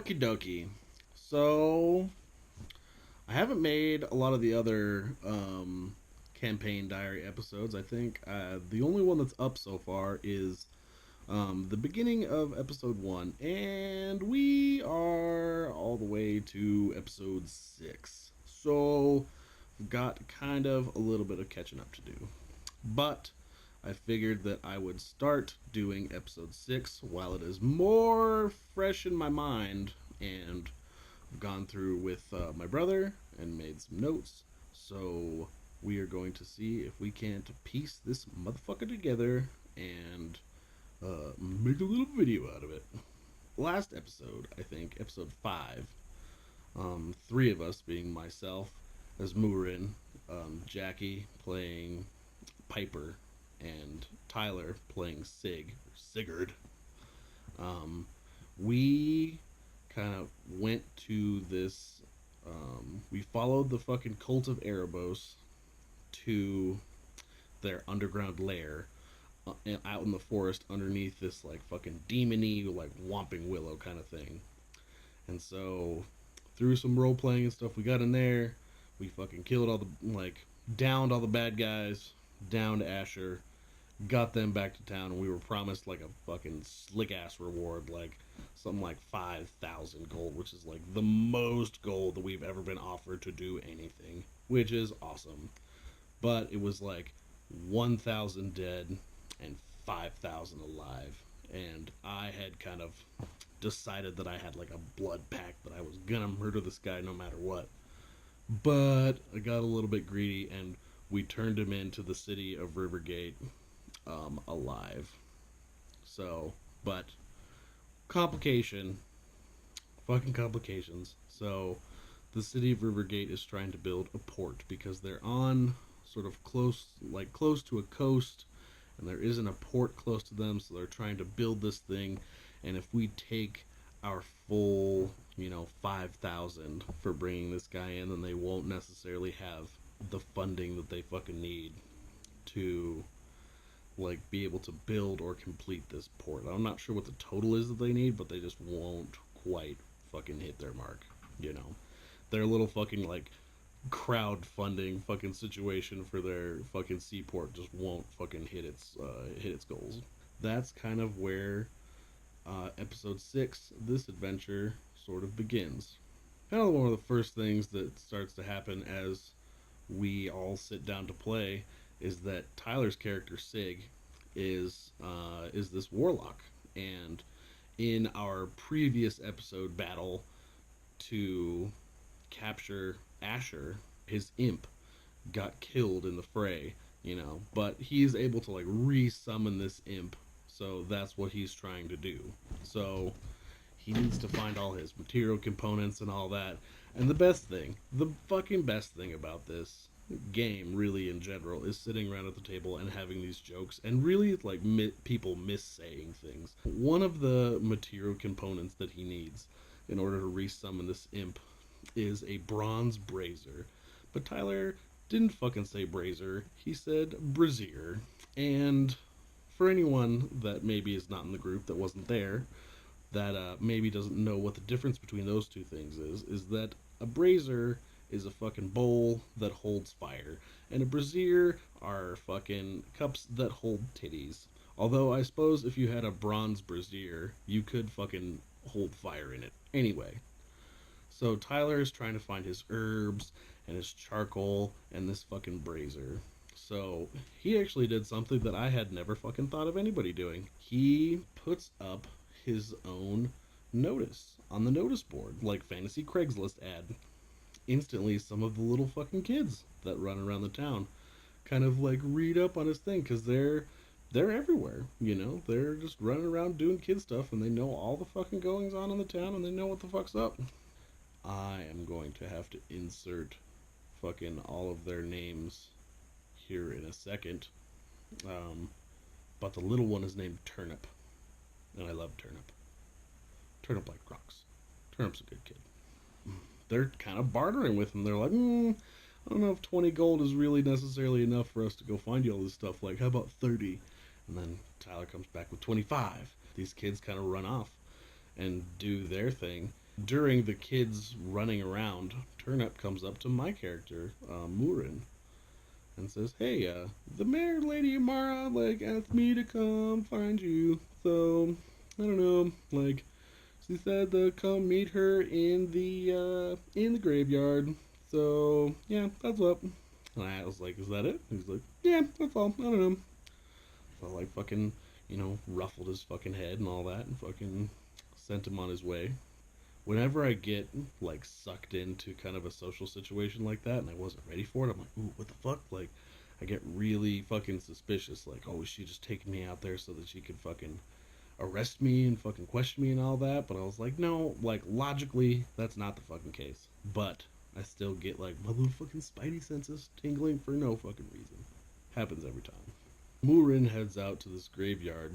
Okie dokie. So, I haven't made a lot of the other campaign diary episodes. I think the only one that's up so far is the beginning of episode 1, and we are all the way to episode 6. So, we've got kind of a little bit of catching up to do. But I figured that I would start doing episode 6 while it is more fresh in my mind, and I've gone through with my brother and made some notes. So we are going to see if we can't piece this motherfucker together and make a little video out of it. Last episode, I think, episode 5, three of us being myself as Murin, Jackie playing Piper, and Tyler playing Sigurd. Um, we kind of went to this. We followed the fucking cult of Erebos to their underground lair out in the forest underneath this like fucking demony like whomping willow kind of thing. And so through some role playing and stuff, we got in there. We fucking killed all the like downed all the bad guys, downed Asher, got them back to town, and we were promised like a fucking slick ass reward, like something like 5,000 gold, which is like the most gold that we've ever been offered to do anything, which is awesome. But it was like 1,000 dead and 5,000 alive, and I had kind of decided that I had like a blood pact that I was gonna murder this guy no matter what. But I got a little bit greedy, and we turned him into the city of Rivergate alive. So, but complication, fucking complications. So, the city of Rivergate is trying to build a port because they're on sort of close to a coast, and there isn't a port close to them. So they're trying to build this thing, and if we take our full, 5,000 for bringing this guy in, then they won't necessarily have the funding that they fucking need to like be able to build or complete this port. I'm not sure what the total is that they need, but they just won't quite fucking hit their mark. You know, their little fucking like crowdfunding fucking situation for their fucking seaport just won't fucking hit its goals. That's kind of where episode 6, this adventure, sort of begins. Kind of one of the first things that starts to happen as we all sit down to play is that Tyler's character Sig is this warlock, and in our previous episode battle to capture Asher, his imp got killed in the fray, but he's able to like re-summon this imp, so that's what he's trying to do. So he needs to find all his material components and all that. And the fucking best thing about this game, really in general, is sitting around at the table and having these jokes and really like people miss saying things. One of the material components that he needs in order to resummon this imp is a bronze brazier. But Tyler didn't fucking say brazier, he said brazier. And for anyone that maybe is not in the group that wasn't there, that maybe doesn't know what the difference between those two things is that a brazier is a fucking bowl that holds fire, and a brazier are fucking cups that hold titties. Although I suppose if you had a bronze brazier, you could fucking hold fire in it. Anyway, so Tyler is trying to find his herbs and his charcoal and this fucking brazier. So he actually did something that I had never fucking thought of anybody doing. He puts up his own notice on the notice board, like fantasy Craigslist ad. Instantly, some of the little fucking kids that run around the town kind of like read up on his thing because they're everywhere. They're just running around doing kid stuff, and they know all the fucking goings on in the town, and they know what the fuck's up. I am going to have to insert fucking all of their names here in a second. Um, but the little one is named Turnip, and I love Turnip. Turnip like rocks. Turnip's a good kid. They're kind of bartering with him. They're like, I don't know if 20 gold is really necessarily enough for us to go find you all this stuff. Like, how about 30? And then Tyler comes back with 25. These kids kind of run off and do their thing. During the kids running around, Turnip comes up to my character, Murin, and says, "Hey, the mayor, Lady Amara, like asked me to come find you. So I don't know, like she said to come meet her in the graveyard. So yeah, that's up." And I was like, "Is that it?" He's like, "Yeah, that's all. I don't know." So like fucking, ruffled his fucking head and all that, and fucking sent him on his way. Whenever I get like sucked into kind of a social situation like that and I wasn't ready for it, I'm like, "Ooh, what the fuck?" Like, I get really fucking suspicious. Like, oh, is she just taking me out there so that she could fucking arrest me and fucking question me and all that? But I was like, no, like logically, that's not the fucking case. But I still get like my little fucking spidey senses tingling for no fucking reason. Happens every time. Murin heads out to this graveyard,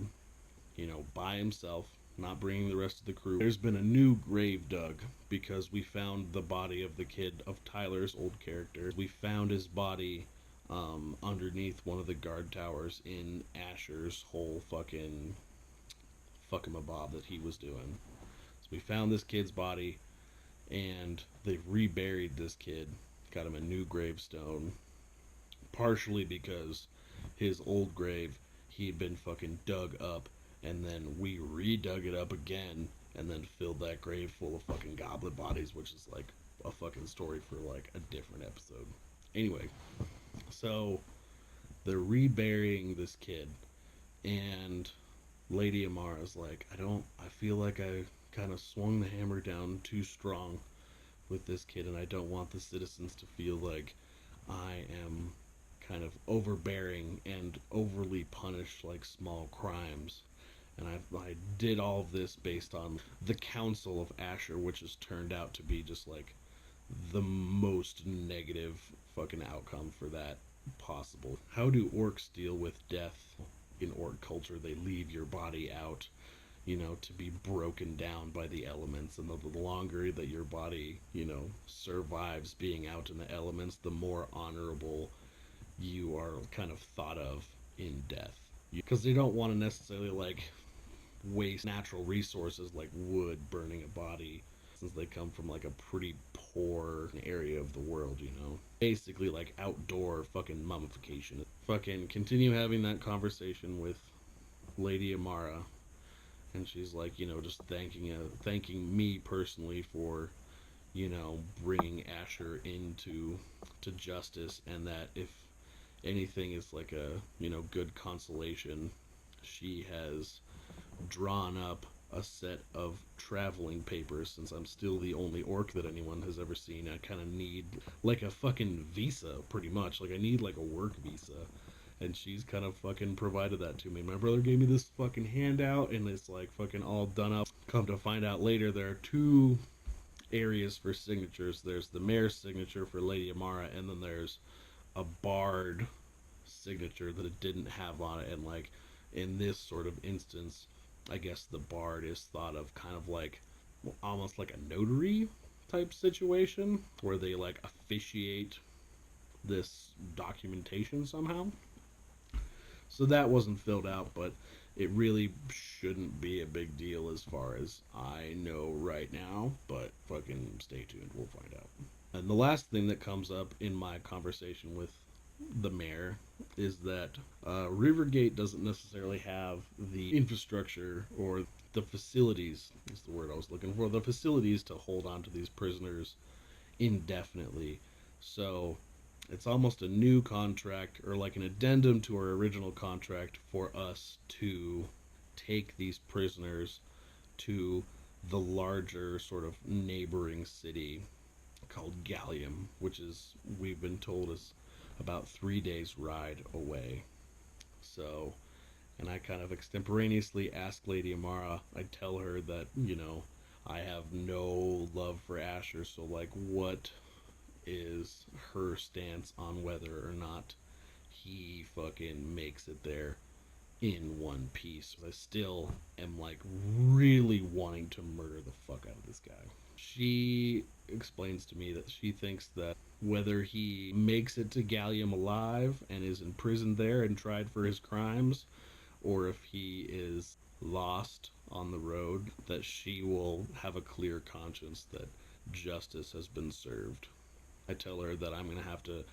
by himself, not bringing the rest of the crew. There's been a new grave dug because we found the body of the kid, of Tyler's old character. We found his body underneath one of the guard towers in Asher's whole fucking fuckamabob that he was doing. So we found this kid's body and they've reburied this kid, got him a new gravestone, partially because his old grave he had been fucking dug up, and then we redug it up again, and then filled that grave full of fucking goblin bodies, which is like a fucking story for like a different episode. Anyway, so they're reburying this kid, and Lady Amara's like, I feel like I kind of swung the hammer down too strong with this kid, and I don't want the citizens to feel like I am kind of overbearing and overly punish like small crimes. And I did all of this based on the Council of Asher, which has turned out to be just like the most negative fucking outcome for that possible. How do orcs deal with death in orc culture? They leave your body out, to be broken down by the elements. And the longer that your body, survives being out in the elements, the more honorable you are kind of thought of in death. Because they don't want to necessarily like waste natural resources like wood burning a body, since they come from like a pretty poor area of the world. Basically like outdoor fucking mummification. Fucking continue having that conversation with Lady Amara, and she's like, just thanking me personally for, bringing Asher into to justice, and that if anything is like a, good consolation, she has drawn up a set of traveling papers. Since I'm still the only orc that anyone has ever seen, I kind of need like a fucking visa, pretty much. Like, I need like a work visa. And she's kind of fucking provided that to me. My brother gave me this fucking handout, and it's like fucking all done up. Come to find out later, there are two areas for signatures. There's the mayor's signature for Lady Amara, and then there's a bard signature that it didn't have on it. And like in this sort of instance, I guess the bard is thought of kind of like, well, almost like a notary type situation where they like officiate this documentation somehow. So that wasn't filled out, but it really shouldn't be a big deal as far as I know right now. But fucking stay tuned, we'll find out. And the last thing that comes up in my conversation with the mayor is that Rivergate doesn't necessarily have the infrastructure or the facilities, is the word I was looking for, the facilities to hold on to these prisoners indefinitely. So it's almost a new contract, or like an addendum to our original contract, for us to take these prisoners to the larger sort of neighboring city called Gallium, which is, we've been told, is about 3 days ride away. So, and I kind of extemporaneously ask Lady Amara, I tell her that, I have no love for Asher, so like what is her stance on whether or not he fucking makes it there in one piece. I still am like really wanting to murder the fuck out of this guy. She explains to me that she thinks that whether he makes it to Gallium alive and is imprisoned there and tried for his crimes, or if he is lost on the road, that she will have a clear conscience that justice has been served. I tell her that I'm going to have to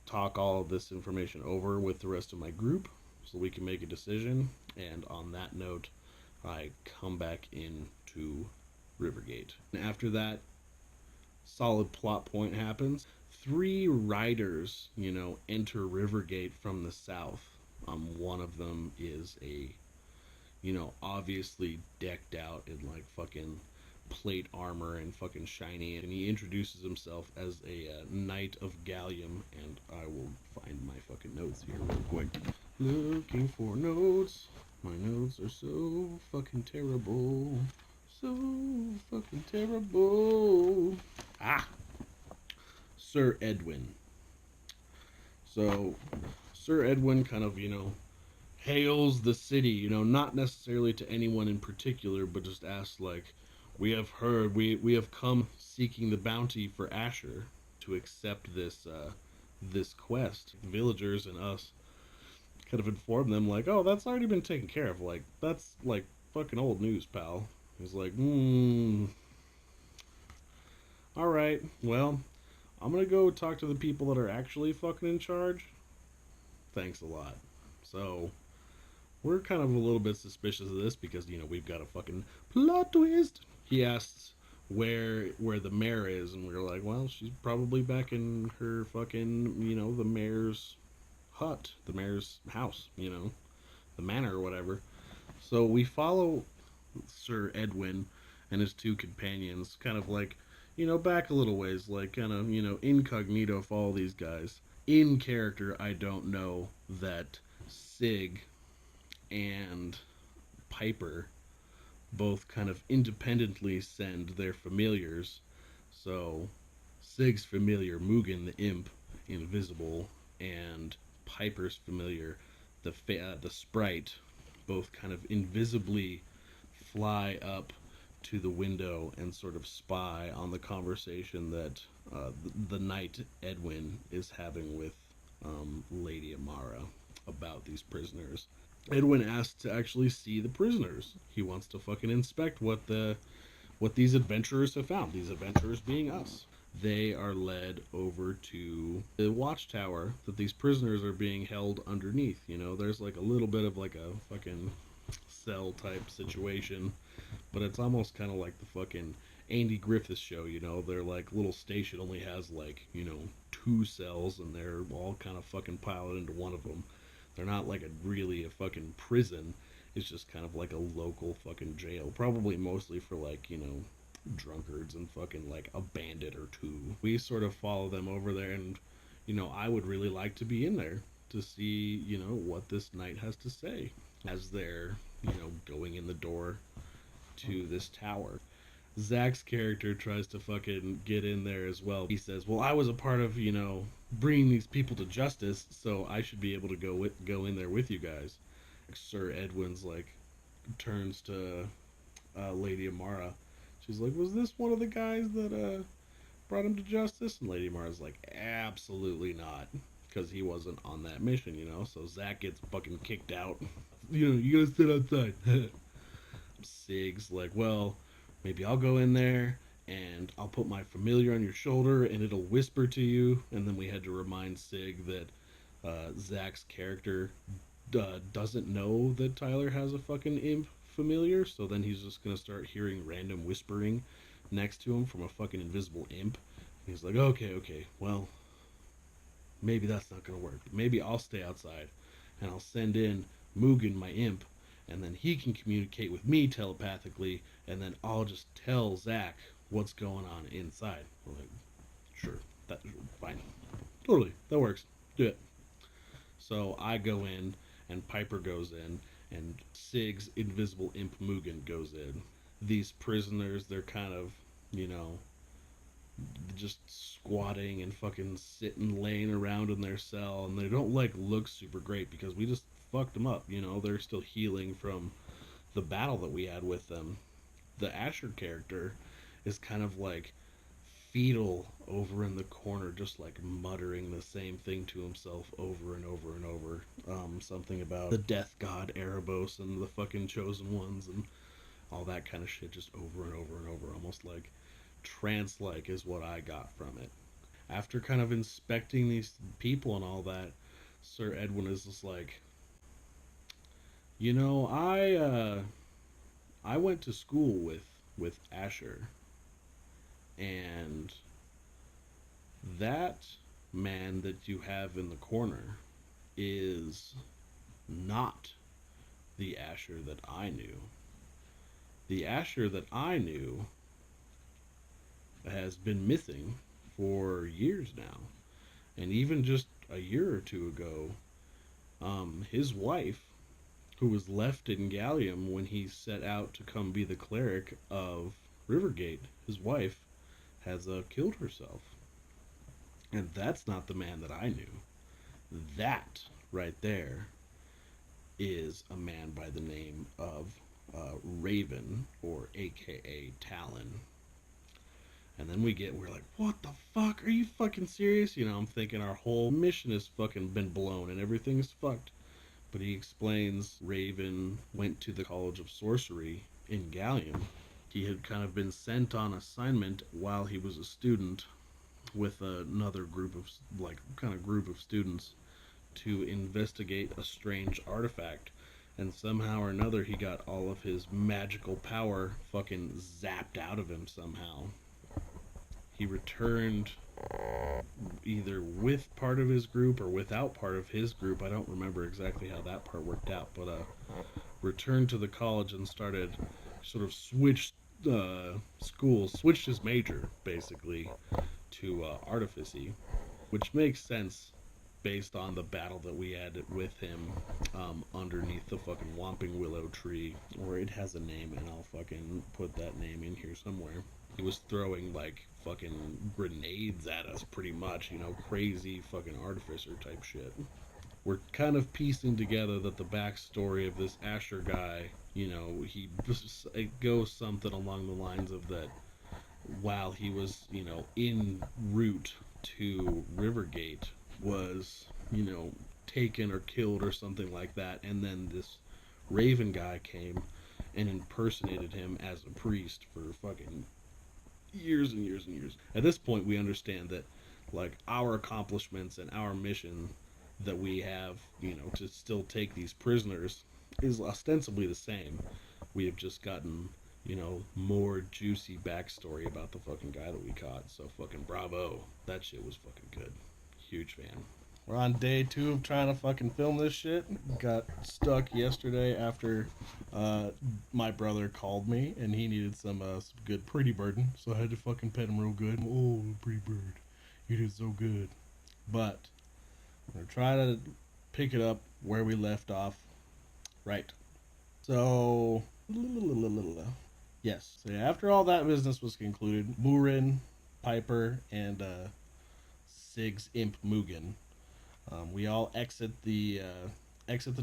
talk all of this information over with the rest of my group so we can make a decision. And on that note, I come back into Rivergate. And after that solid plot point happens, three riders, enter Rivergate from the south. One of them is obviously decked out in like fucking plate armor and fucking shiny, and he introduces himself as a knight of Gallium. And I will find my fucking notes here real quick. Looking for notes. My notes are so fucking terrible. So fucking terrible. Ah, Sir Edwin. So, Sir Edwin kind of, hails the city, not necessarily to anyone in particular, but just asks, like, we have heard, we have come seeking the bounty for Asher to accept this quest. Villagers and us kind of inform them, like, oh, that's already been taken care of. Like, that's, like, fucking old news, pal. He's like, alright, well, I'm gonna go talk to the people that are actually fucking in charge. Thanks a lot. So, we're kind of a little bit suspicious of this because, we've got a fucking plot twist. He asks where the mayor is, and we're like, well, she's probably back in her fucking, the mayor's hut, the mayor's house, the manor or whatever. So we follow Sir Edwin and his two companions, kind of like, back a little ways, like kind of, incognito follow these guys. In character, I don't know that Sig and Piper both kind of independently send their familiars. So Sig's familiar, Mugen the imp, invisible, and Piper's familiar, the sprite, both kind of invisibly fly up to the window and sort of spy on the conversation that the knight Edwin is having with Lady Amara about these prisoners. Edwin asks to actually see the prisoners. He wants to fucking inspect what these adventurers have found. These adventurers being us. They are led over to the watchtower that these prisoners are being held underneath. There's like a little bit of like a fucking cell type situation, but it's almost kind of like the fucking Andy Griffith show. Their like little station only has like two cells, and they're all kind of fucking piled into one of them. They're not like really a fucking prison. It's just kind of like a local fucking jail. Probably mostly for like, drunkards and fucking like a bandit or two. We sort of follow them over there, and, I would really like to be in there to see, what this knight has to say as they're, going in the door to this tower. Zach's character tries to fucking get in there as well. He says, well, I was a part of, bringing these people to justice, so I should be able to go in there with you guys. Sir Edwin's like turns to Lady Amara. She's like, was this one of the guys that brought him to justice? And Lady Amara's like, absolutely not, because he wasn't on that mission, So Zach gets fucking kicked out. You gotta sit outside. Sig's like, well, maybe I'll go in there and I'll put my familiar on your shoulder and it'll whisper to you. And then we had to remind Sig that Zach's character doesn't know that Tyler has a fucking imp familiar. So then he's just going to start hearing random whispering next to him from a fucking invisible imp. And he's like, okay, well, maybe that's not going to work. Maybe I'll stay outside and I'll send in Mugen, my imp, and then he can communicate with me telepathically, and then I'll just tell Zach what's going on inside. We're like, sure, that's fine. Totally, that works. Do it. So I go in, and Piper goes in, and Sig's invisible imp Mugen goes in. These prisoners, they're kind of, just squatting and fucking sitting, laying around in their cell, and they don't like look super great because we just fucked them up. They're still healing from the battle that we had with them. The Asher character is kind of like fetal over in the corner, just like muttering the same thing to himself over and over and over. Something about the death god Erebos and the fucking chosen ones, and all that kind of shit, just over and over and over, almost like trance like is what I got from it. After kind of inspecting these people and all that, Sir Edwin is just like, you know, I went to school with Asher, and that man that you have in the corner is not the Asher that I knew. The Asher that I knew has been missing for years now. And even just a year or two ago, his wife, who was left in Gallium when he set out to come be the cleric of Rivergate, his wife has killed herself. And that's not the man that I knew. That right there is a man by the name of Raven, or AKA Talon. And then we're like, what the fuck? Are you fucking serious? You know, I'm thinking our whole mission has fucking been blown and everything's fucked. But he explains Raven went to the College of Sorcery in Gallium. He had kind of been sent on assignment while he was a student with another group of, like, kind of group of students to investigate a strange artifact. And somehow or another, he got all of his magical power fucking zapped out of him somehow. He returned either with part of his group or without part of his group. I don't remember exactly how that part worked out, but returned to the college and started sort of switched schools, switched his major basically to artificy, which makes sense based on the battle that we had with him underneath the fucking Whomping Willow tree, or it has a name, and I'll fucking put that name in here somewhere. He was throwing like fucking grenades at us, pretty much, you know, crazy fucking artificer type shit. We're kind of piecing together that the backstory of this Asher guy, you know, it goes something along the lines of that while he was, you know, en route to Rivergate, was, you know, taken or killed or something like that, and then this Raven guy came and impersonated him as a priest for fucking years and years and years. At this point, we understand that, like, our accomplishments and our mission that we have, you know, to still take these prisoners is ostensibly the same. We have just gotten, you know, more juicy backstory about the fucking guy that we caught. So fucking bravo. That shit was fucking good. Huge fan. We're on day 2 of trying to fucking film this shit. Got stuck yesterday after my brother called me and he needed some good pretty birding, so I had to fucking pet him real good. Oh, pretty bird, you did so good. But we're gonna try to pick it up where we left off. Right. So yes. So yeah, after all that business was concluded, Murin, Piper, and Sig's imp Mugen, we all exit the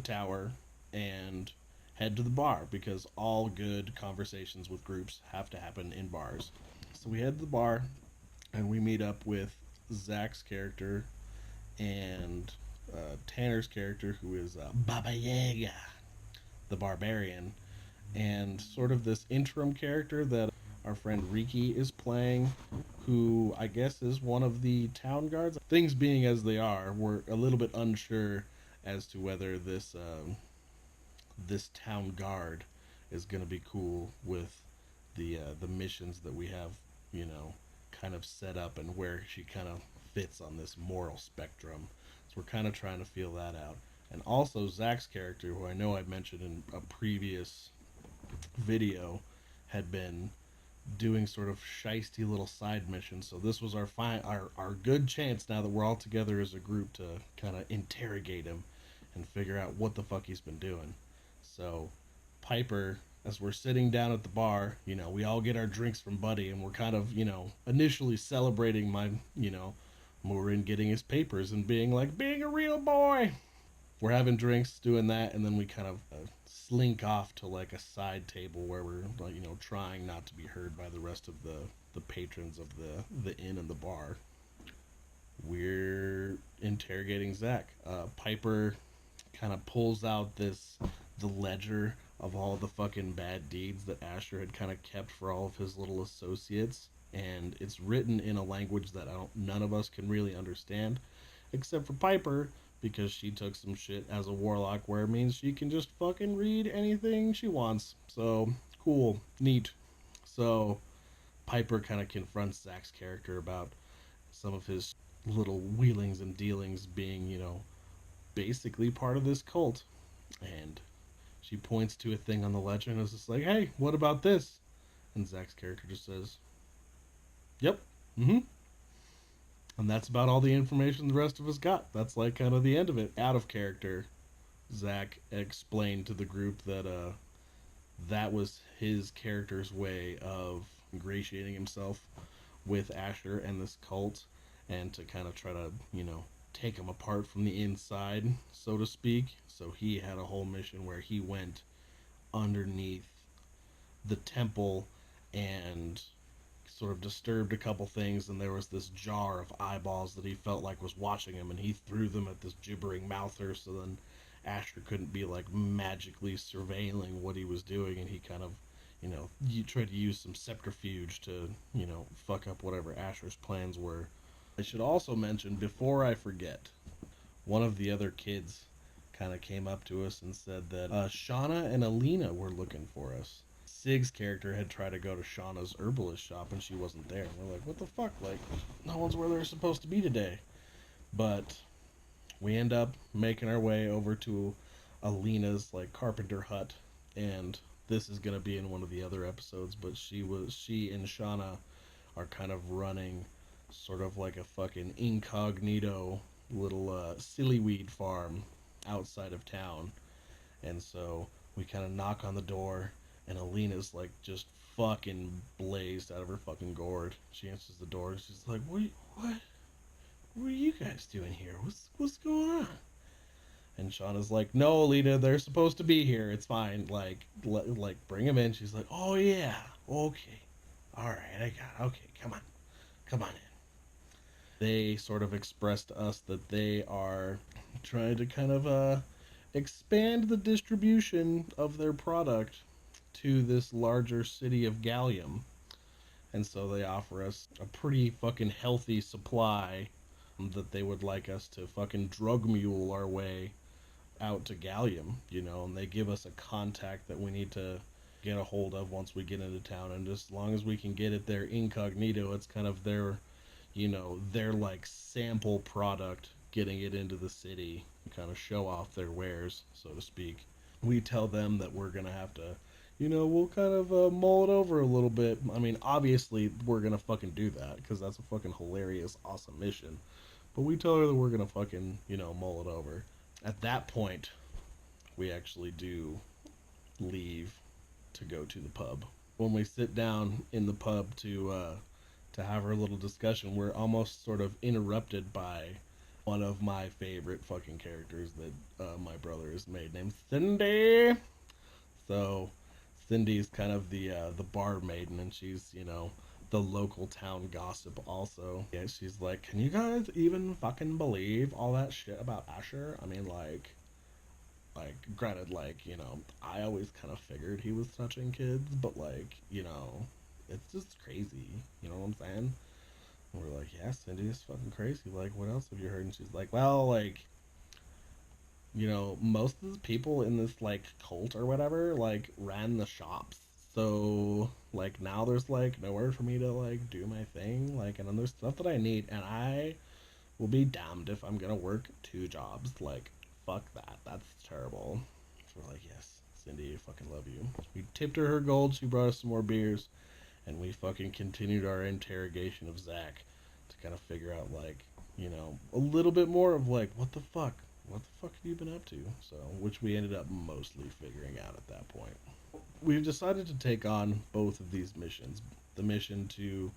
tower and head to the bar because all good conversations with groups have to happen in bars. So we head to the bar and we meet up with Zach's character and Tanner's character, who is Baba Yaga, the barbarian, and sort of this interim character that our friend Riki is playing, who I guess is one of the town guards. Things being as they are, we're a little bit unsure as to whether this town guard is going to be cool with the missions that we have, you know, kind of set up, and where she kind of fits on this moral spectrum. So we're kind of trying to feel that out. And also Zach's character, who I know I mentioned in a previous video, had been doing sort of shisty little side missions. So this was our good chance, now that we're all together as a group, to kind of interrogate him and figure out what the fuck he's been doing. So Piper, as we're sitting down at the bar, you know, we all get our drinks from Buddy, and we're kind of, you know, initially celebrating Maureen getting his papers and being a real boy. We're having drinks, doing that, and then we kind of slink off to like a side table where we're, like, you know, trying not to be heard by the rest of the patrons of the inn and the bar. We're interrogating Zach. Piper kind of pulls out the ledger of all the fucking bad deeds that Asher had kind of kept for all of his little associates. And it's written in a language that none of us can really understand, except for Piper, because she took some shit as a warlock where it means she can just fucking read anything she wants. So, cool, neat. So, Piper kind of confronts Zach's character about some of his little wheelings and dealings being, basically part of this cult. And she points to a thing on the ledger and is just like, hey, what about this? And Zach's character just says, yep, mm hmm. And that's about all the information the rest of us got. That's like kind of the end of it. Out of character, Zach explained to the group that that was his character's way of ingratiating himself with Asher and this cult, and to kind of try to, take him apart from the inside, so to speak. So he had a whole mission where he went underneath the temple and sort of disturbed a couple things, and there was this jar of eyeballs that he felt like was watching him, and he threw them at this gibbering mouther, so then Asher couldn't be like magically surveilling what he was doing, and he kind of, you tried to use some subterfuge to, fuck up whatever Asher's plans were. I should also mention, before I forget, one of the other kids kind of came up to us and said that Shauna and Alina were looking for us. Sig's character had tried to go to Shauna's herbalist shop and she wasn't there. And we're like, what the fuck? Like, no one's where they're supposed to be today. But we end up making our way over to Alina's like carpenter hut, and this is gonna be in one of the other episodes. But she and Shauna are kind of running sort of like a fucking incognito little sillyweed farm outside of town. And so we kind of knock on the door, and Alina's like just fucking blazed out of her fucking gourd. She answers the door, and she's like, what are you guys doing here? What's going on? And Shauna's like, no, Alina, they're supposed to be here. It's fine. Like bring them in. She's like, oh yeah, okay, all right, I got it. Okay, come on in. They sort of expressed to us that they are trying to kind of expand the distribution of their product to this larger city of Gallium. And so they offer us a pretty fucking healthy supply that they would like us to fucking drug mule our way out to Gallium, and they give us a contact that we need to get a hold of once we get into town. And as long as we can get it there incognito, it's kind of their like sample product, getting it into the city and kind of show off their wares, so to speak. We tell them that we're gonna have to, we'll kind of mull it over a little bit. I mean, obviously we're gonna fucking do that because that's a fucking hilarious, awesome mission. But we tell her that we're gonna fucking, mull it over. At that point, we actually do leave to go to the pub. When we sit down in the pub to have our little discussion, we're almost sort of interrupted by one of my favorite fucking characters that my brother has made, named Cindy. So Cindy's kind of the bar maiden, and she's the local town gossip also. Yeah, she's like, can you guys even fucking believe all that shit about Asher? I mean, granted, I always kind of figured he was touching kids, but it's just crazy. You know what I'm saying? And we're like, yeah, Cindy is fucking crazy. Like, what else have you heard? And she's like, well, most of the people in this like cult or whatever ran the shops. So now there's nowhere for me to do my thing. And then there's stuff that I need, and I will be damned if I'm gonna work two jobs. Fuck that. That's terrible. So we're like, yes, Cindy, I fucking love you. We tipped her gold. She brought us some more beers, and we fucking continued our interrogation of Zach to kind of figure out a little bit more of what the fuck have you been up to? So, which we ended up mostly figuring out at that point. We've decided to take on both of these missions. The mission to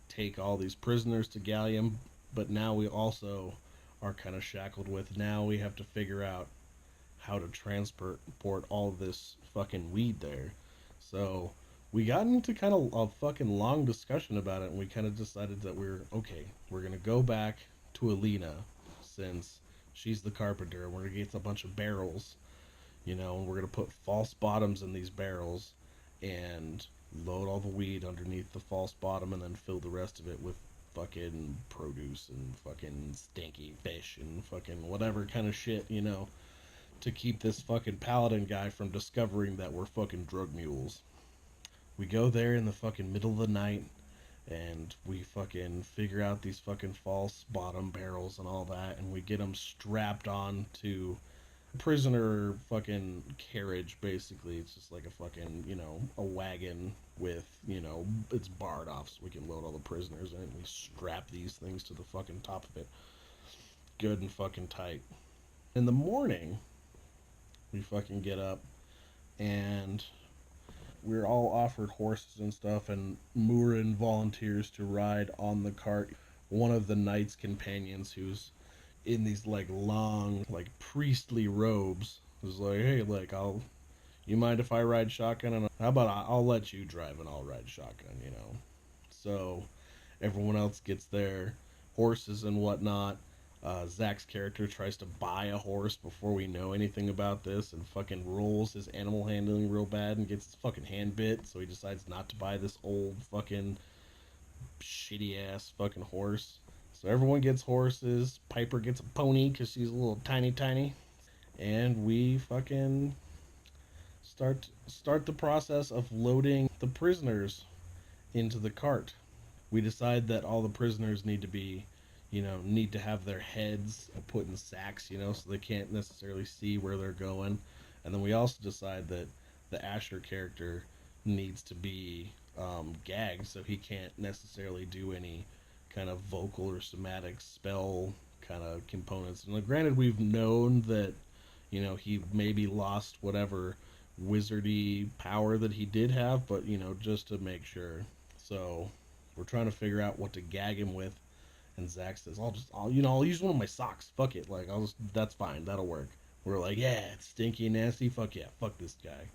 take all these prisoners to Gallium, but now we also are kind of shackled with, now we have to figure out how to transport all this fucking weed there. So we got into kind of a fucking long discussion about it, and we kind of decided that we're gonna go back to Alina, since she's the carpenter, and we're gonna get a bunch of barrels, And we're gonna put false bottoms in these barrels and load all the weed underneath the false bottom and then fill the rest of it with fucking produce and fucking stinky fish and fucking whatever kind of shit, to keep this fucking paladin guy from discovering that we're fucking drug mules. We go there in the fucking middle of the night and we fucking figure out these fucking false bottom barrels and all that, and we get them strapped on to prisoner fucking carriage. Basically, it's just like a fucking, a wagon with, it's barred off so we can load all the prisoners in it, and we strap these things to the fucking top of it good and fucking tight. In the morning, we fucking get up and we're all offered horses and stuff, and Murin volunteers to ride on the cart. One of the knight's companions, who's in these like long, like priestly robes, is like, "Hey, like, you mind if I ride shotgun? And how about I'll let you drive and I'll ride shotgun." So everyone else gets their horses and whatnot. Zach's character tries to buy a horse before we know anything about this and fucking rolls his animal handling real bad and gets his fucking hand bit, so he decides not to buy this old fucking shitty ass fucking horse. So everyone gets horses. Piper gets a pony because she's a little tiny tiny. And we fucking start the process of loading the prisoners into the cart. We decide that all the prisoners need to have their heads put in sacks, so they can't necessarily see where they're going. And then we also decide that the Asher character needs to be gagged, so he can't necessarily do any kind of vocal or somatic spell kind of components. And granted, we've known that he maybe lost whatever wizardy power that he did have, but just to make sure. So we're trying to figure out what to gag him with, and Zach says, I'll use one of my socks. Fuck it. Like, that's fine. That'll work. We're like, yeah, it's stinky and nasty. Fuck yeah. Fuck this guy.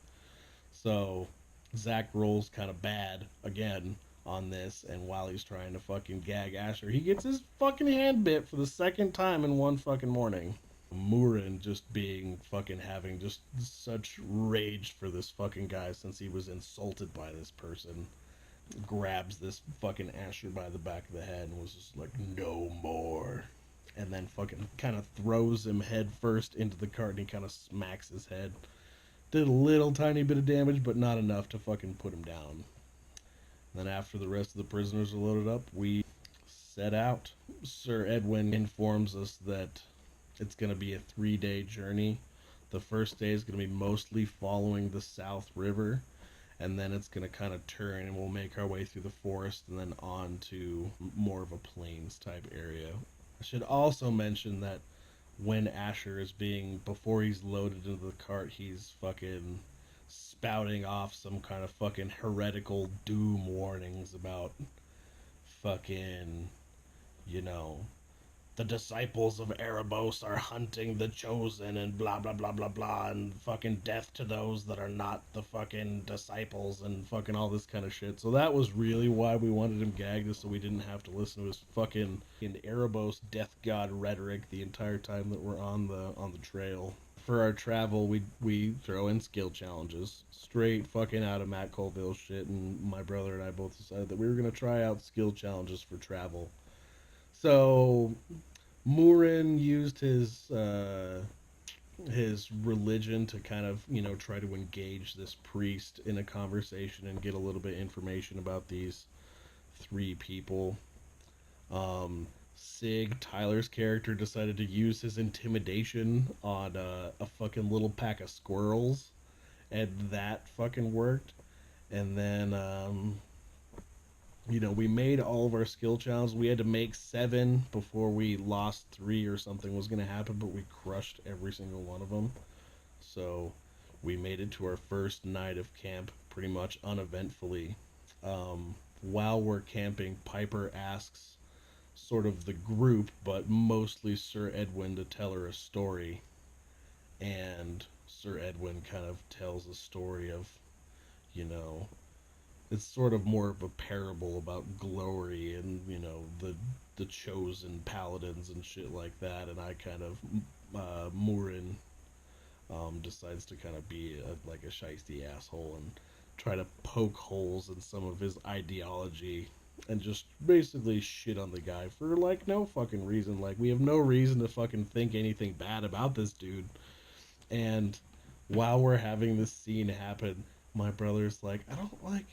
So Zach rolls kind of bad again on this, and while he's trying to fucking gag Asher, he gets his fucking hand bit for the second time in one fucking morning. Murin just being fucking having just such rage for this fucking guy since he was insulted by this person, grabs this fucking Asher by the back of the head and was just like, no more. And then fucking kind of throws him head first into the cart and he kind of smacks his head. Did a little tiny bit of damage, but not enough to fucking put him down. And then after the rest of the prisoners are loaded up, we set out. Sir Edwin informs us that it's going to be a 3-day journey. The first day is going to be mostly following the South River, and then it's going to kind of turn and we'll make our way through the forest and then on to more of a plains type area. I should also mention that when Asher is before he's loaded into the cart, he's fucking spouting off some kind of fucking heretical doom warnings about fucking, you know, the disciples of Erebos are hunting the chosen and blah blah blah blah blah, and fucking death to those that are not the fucking disciples and fucking all this kind of shit. So that was really why we wanted him gagged, so we didn't have to listen to his fucking in Erebos death god rhetoric the entire time that we're on the trail. For our travel, we throw in skill challenges straight fucking out of Matt Colville shit, and my brother and I both decided that we were gonna try out skill challenges for travel. So Murin used his religion to kind of try to engage this priest in a conversation and get a little bit of information about these three people. Sig, Tyler's character, decided to use his intimidation on a fucking little pack of squirrels, and that fucking worked. And then we made all of our skill challenges. We had to make 7 before we lost 3 or something was going to happen, but we crushed every single one of them. So we made it to our first night of camp pretty much uneventfully. While we're camping, Piper asks sort of the group, but mostly Sir Edwin, to tell her a story. And Sir Edwin kind of tells a story of, you know, it's sort of more of a parable about glory and the chosen paladins and shit like that. And I kind of Murin decides to kind of be like a shiesty asshole and try to poke holes in some of his ideology and just basically shit on the guy for like no fucking reason. Like we have no reason to fucking think anything bad about this dude. And while we're having this scene happen, my brother's like, I don't like.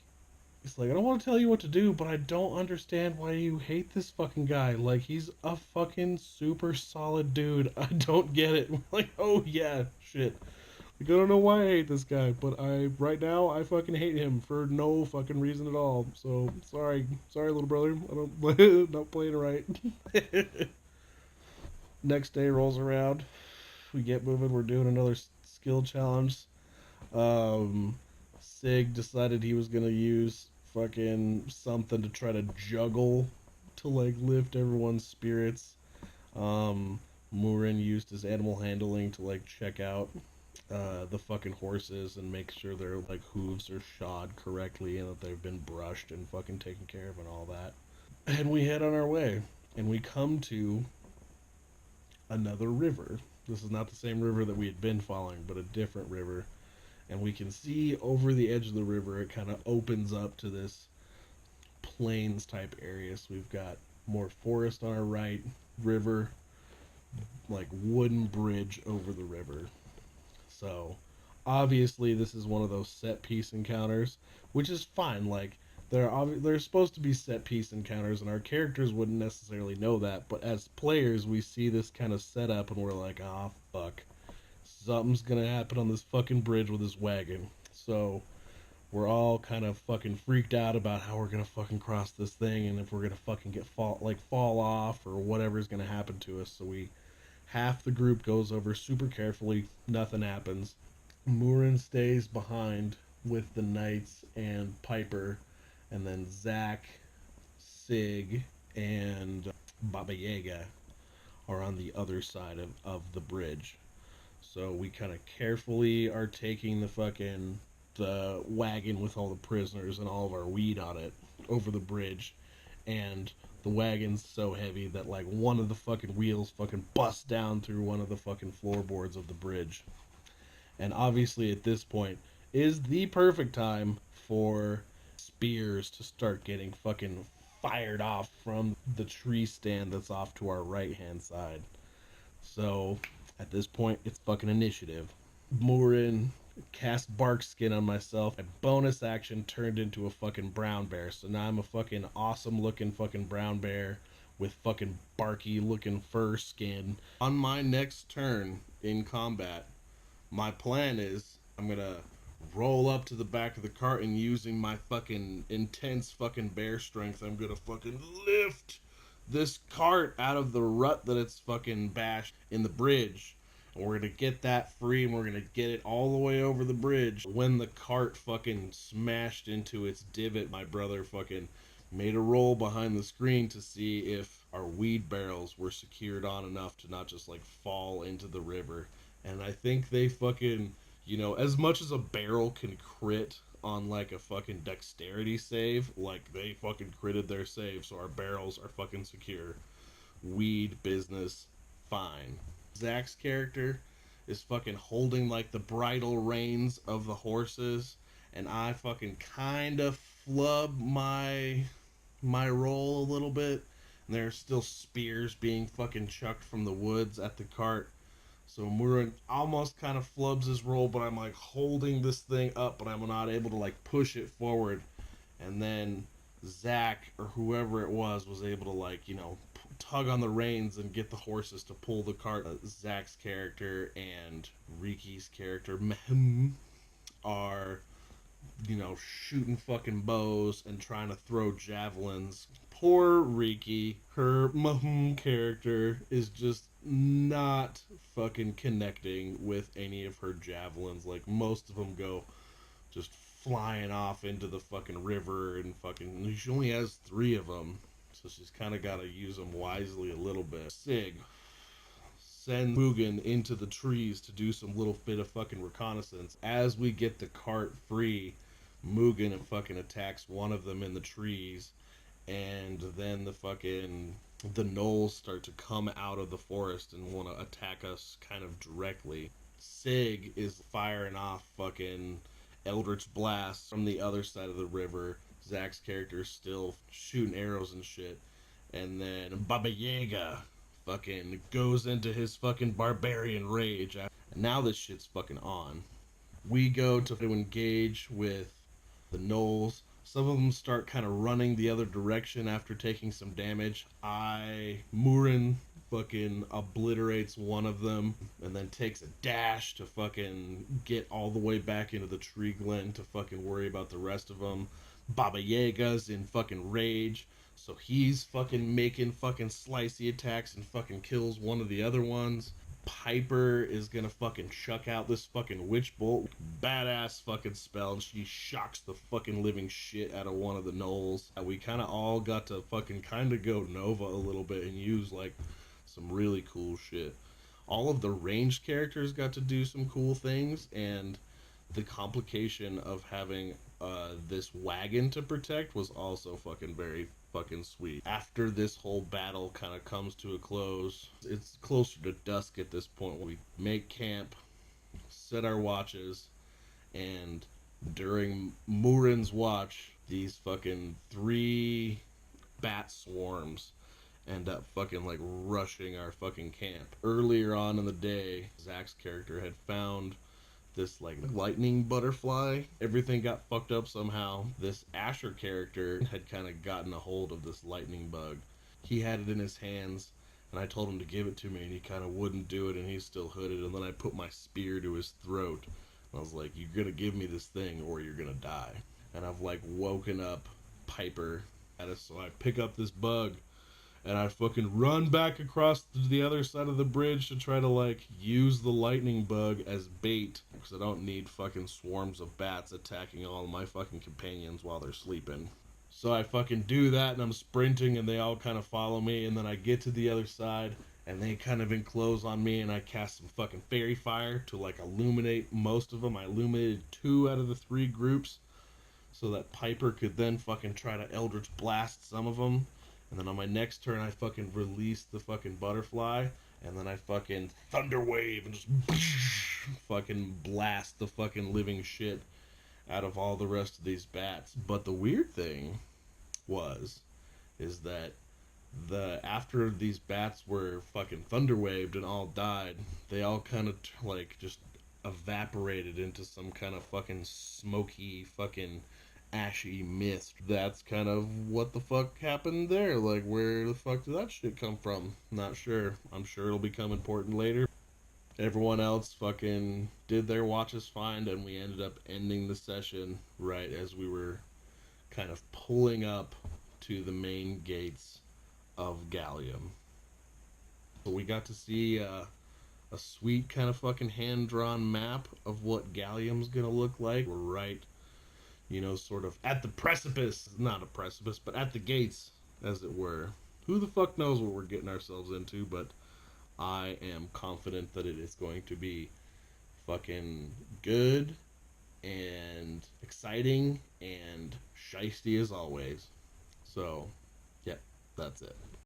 He's like, I don't want to tell you what to do, but I don't understand why you hate this fucking guy. Like, he's a fucking super solid dude. I don't get it. Like, oh yeah, shit. Like, I don't know why I hate this guy, but right now I fucking hate him for no fucking reason at all. So sorry, little brother. I don't not playing it right. Next day rolls around. We get moving. We're doing another skill challenge. Um, Sig decided he was gonna use fucking something to try to juggle to like lift everyone's spirits. Um, Murin used his animal handling to like check out the fucking horses and make sure their like hooves are shod correctly and that they've been brushed and fucking taken care of and all that. And we head on our way, and we come to another river. This is not the same river that we had been following, but a different river. And we can see over the edge of the river, it kind of opens up to this plains type area. So we've got more forest on our right, river, like wooden bridge over the river. So obviously, this is one of those set piece encounters, which is fine. Like they're supposed to be set piece encounters, and our characters wouldn't necessarily know that. But as players, we see this kind of setup, and we're like, ah, oh, fuck, something's gonna happen on this fucking bridge with this wagon. So we're all kind of fucking freaked out about how we're gonna fucking cross this thing, and if we're gonna fucking fall off or whatever's gonna happen to us. So we half the group goes over super carefully. Nothing happens. Murin stays behind with the knights and Piper, and then Zack, Sig, and Baba Yaga are on the other side of the bridge. So we kind of carefully are taking the wagon with all the prisoners and all of our weed on it over the bridge, and the wagon's so heavy that like one of the fucking wheels fucking busts down through one of the fucking floorboards of the bridge. And obviously at this point is the perfect time for spears to start getting fucking fired off from the tree stand that's off to our right hand side. So at this point, it's fucking initiative. Moorin cast bark skin on myself. My bonus action turned into a fucking brown bear. So now I'm a fucking awesome looking fucking brown bear with fucking barky looking fur skin. On my next turn in combat, my plan is I'm gonna roll up to the back of the cart and using my fucking intense fucking bear strength, I'm gonna fucking lift this cart out of the rut that it's fucking bashed in the bridge. And we're gonna get that free and we're gonna get it all the way over the bridge. When the cart fucking smashed into its divot, my brother fucking made a roll behind the screen to see if our weed barrels were secured on enough to not just like fall into the river. And I think they fucking, as much as a barrel can crit on like a fucking dexterity save, like they fucking critted their save, so our barrels are fucking secure. Weed business, fine. Zach's character is fucking holding like the bridle reins of the horses, and I fucking kind of flub my roll a little bit. And there's still spears being fucking chucked from the woods at the cart. So Murin almost kind of flubs his roll, but I'm like holding this thing up, but I'm not able to like push it forward. And then Zach or whoever it was able to like tug on the reins and get the horses to pull the cart. Zach's character and Riki's character Mehem are shooting fucking bows and trying to throw javelins. Poor Riki, her character is just not fucking connecting with any of her javelins. Like, most of them go just flying off into the fucking river and fucking. She only has 3 of them, so she's kind of got to use them wisely a little bit. Sig send Mugen into the trees to do some little bit of fucking reconnaissance. As we get the cart free, Mugen fucking attacks one of them in the trees, and then the gnolls start to come out of the forest and want to attack us kind of directly. Sig is firing off fucking eldritch blasts from the other side of the river. Zach's character's still shooting arrows and shit. And then Baba Yaga fucking goes into his fucking barbarian rage. And now this shit's fucking on. We go to engage with the gnolls. Some of them start kind of running the other direction after taking some damage. Murin fucking obliterates one of them and then takes a dash to fucking get all the way back into the tree glen to fucking worry about the rest of them. Baba Yaga's in fucking rage, so he's fucking making fucking slicey attacks and fucking kills one of the other ones. Piper is gonna fucking chuck out this fucking witch bolt. Badass fucking spell. And she shocks the fucking living shit out of one of the gnolls. We kind of all got to fucking kind of go Nova a little bit and use like some really cool shit. All of the ranged characters got to do some cool things, and the complication of having this wagon to protect was also fucking very fucking sweet. After this whole battle kind of comes to a close, it's closer to dusk at this point. We make camp, set our watches, and during Murin's watch, these fucking 3 bat swarms end up fucking like rushing our fucking camp. Earlier on in the day, Zach's character had found this like lightning butterfly. Everything got fucked up somehow. This Asher character had kind of gotten a hold of this lightning bug. He had it in his hands, and I told him to give it to me, and he kind of wouldn't do it, and he's still hooded. And then I put my spear to his throat. And I was like, "You're gonna give me this thing, or you're gonna die." And I've like woken up Piper at us, so I pick up this bug and I fucking run back across to the other side of the bridge to try to like use the lightning bug as bait, because I don't need fucking swarms of bats attacking all of my fucking companions while they're sleeping. So I fucking do that, and I'm sprinting, and they all kind of follow me, and then I get to the other side, and they kind of enclose on me, and I cast some fucking fairy fire to like illuminate most of them. I illuminated 2 out of the 3 groups, so that Piper could then fucking try to Eldritch Blast some of them. And then on my next turn, I fucking release the fucking butterfly, and then I fucking Thunder Wave and just fucking blast the fucking living shit out of all the rest of these bats. But the weird thing is that after these bats were fucking thunder waved and all died, they all kind of like just evaporated into some kind of fucking smoky fucking ashy mist. That's kind of what the fuck happened there. Like, where the fuck did that shit come from? Not sure. I'm sure it'll become important later. Everyone else fucking did their watches fine, and we ended up ending the session right as we were kind of pulling up to the main gates of Gallium. So we got to see a sweet kind of fucking hand-drawn map of what Gallium's gonna look like. We're right, sort of at the precipice, not a precipice, but at the gates, as it were. Who the fuck knows what we're getting ourselves into, but I am confident that it is going to be fucking good and exciting and shisty as always. So, yeah, that's it.